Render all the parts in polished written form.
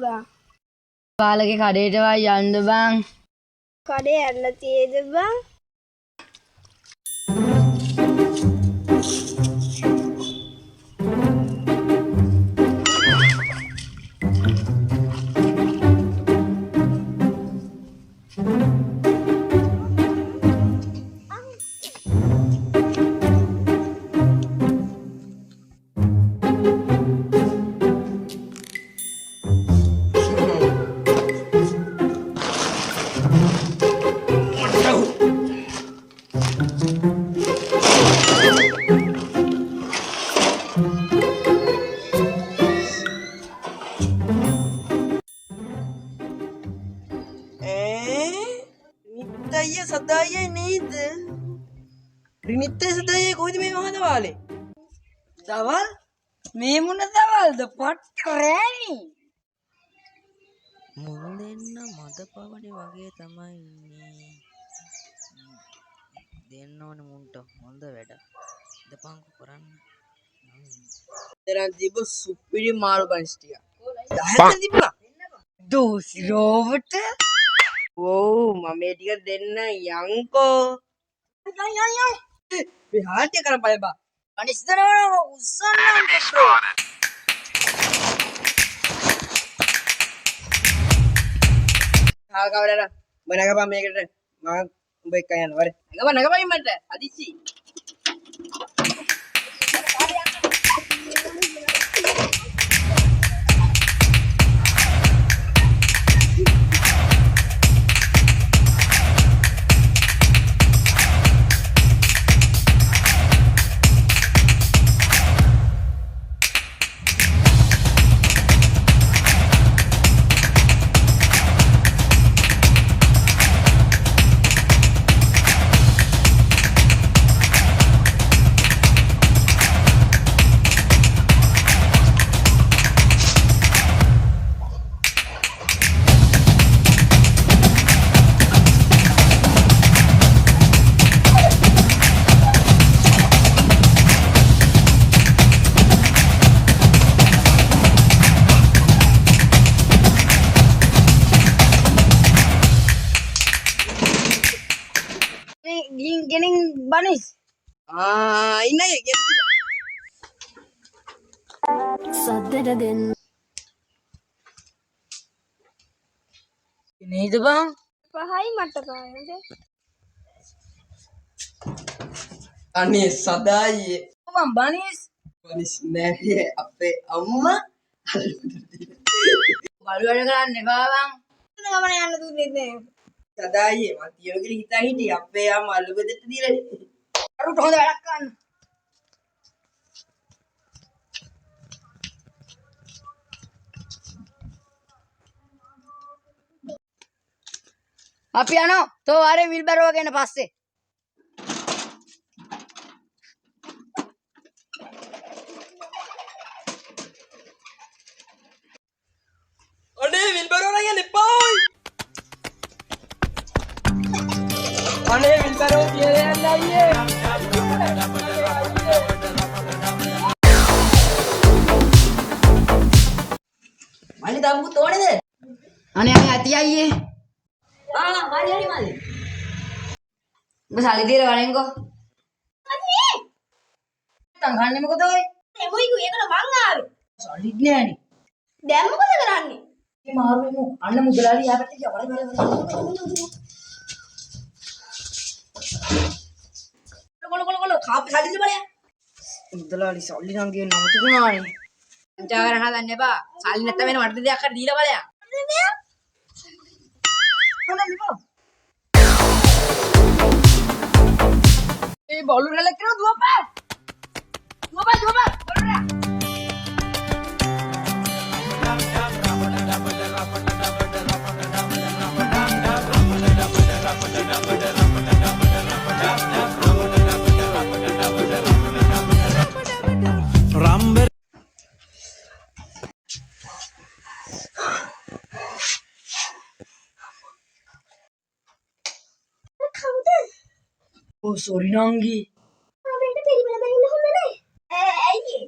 බං? පාලගේ කඩේට යන්න බං. කඩේ ඇරලා තියෙද බං? නිත්තයිය සදායයි නේද? රිනිත්තයි සදායයි කොයිද මේ මහා දවාලේ? දවල් මේ මොන දවල්ද පට්ට රෑනි. මුන් දෙන්න මද පවනේ වගේ තමයි ඉන්නේ. දෙන්න ඕනේ මුන්ට හොඳ වැඩ. දපංකු කරන්න. දරන් දීපු සුපිරි මාළු බන්ස් ටික. 10ක් තිබුණා. දෝසි රෝවට ඕ මම මේ ටික දෙන්න යන්කෝ. මේ හාල්ටි කරන් බලන්න බා. අනිස්තරව උස්සන්නම් පුතෝ. හාල් කවරලා මනගපන් මේකට මම උඹ එක්ක යනවා වරේ. නගපන් මට හදිස්සි. ගෙනින් බනිස්. ඉන්නයි සද්දට දෙන්න. නේද බං? 5යි මට කායද? අනේ සදායි මං බනිස්. වනිස් නැහැ අපේ අම්මා බලු වැඩ කරන්න එපා බං. ගමන යන්න දුන්නේ නැහැ. සදායි මම තියන කියලා හිතා හිටියේ අපේ අම්මා අලු බෙදෙට දීලා අරුට හොඳ වැඩක් කරන්න. අපි යනවා. තෝ ආරේ විල්බරව ගෙන පස්සේ. අනේ විල්බරෝ නෑ යන්න එපායි අනේ විල්බරෝ කියලා යන්න අයියේ මල්ලි දම්පු තෝනේද අනේ ඇති අයියේ. හරි මල්ලි ඔබ සල්ලි දීලා වණෙන්කෝ. අනේ නැත්තම් ගන්නෙ මොකද ඔය? එමුයිකු ඒකට මං ආවේ. සල්ලි නෑනේ. දැන් මොකද කරන්නේ? මේ මාරුවෙමු. අන්න මුදලාලි යාපට ගියා. කොළ කාප් සල්ලිද බලයන්. මුදලාලි සල්ලි නම් ගේ නම තිබුණානේ පංචා කරන්න හදන්න එපා. සල්ලි නැත්තම් වෙන වටද දෙයක් කර දීලා බලයන්. ඒ බොලු රැල කරන දුවපා. බොලු රැල. Oh sorry Nangi. අපිට පිළිවෙල දෙන්න හොඳ නැහැ. ඇයි?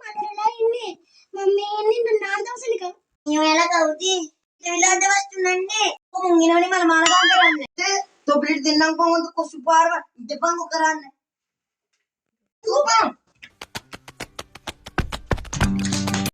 මට වෙලා ඉන්නේ. මම මේ ඉන්නේ නාන දවසනික. මේ ඔයාලා ada వస్తుందండి ముంగినని మన మానగాందరండి तो प्लेट दिन को तो को सुपार दीपंग को कराने तू पा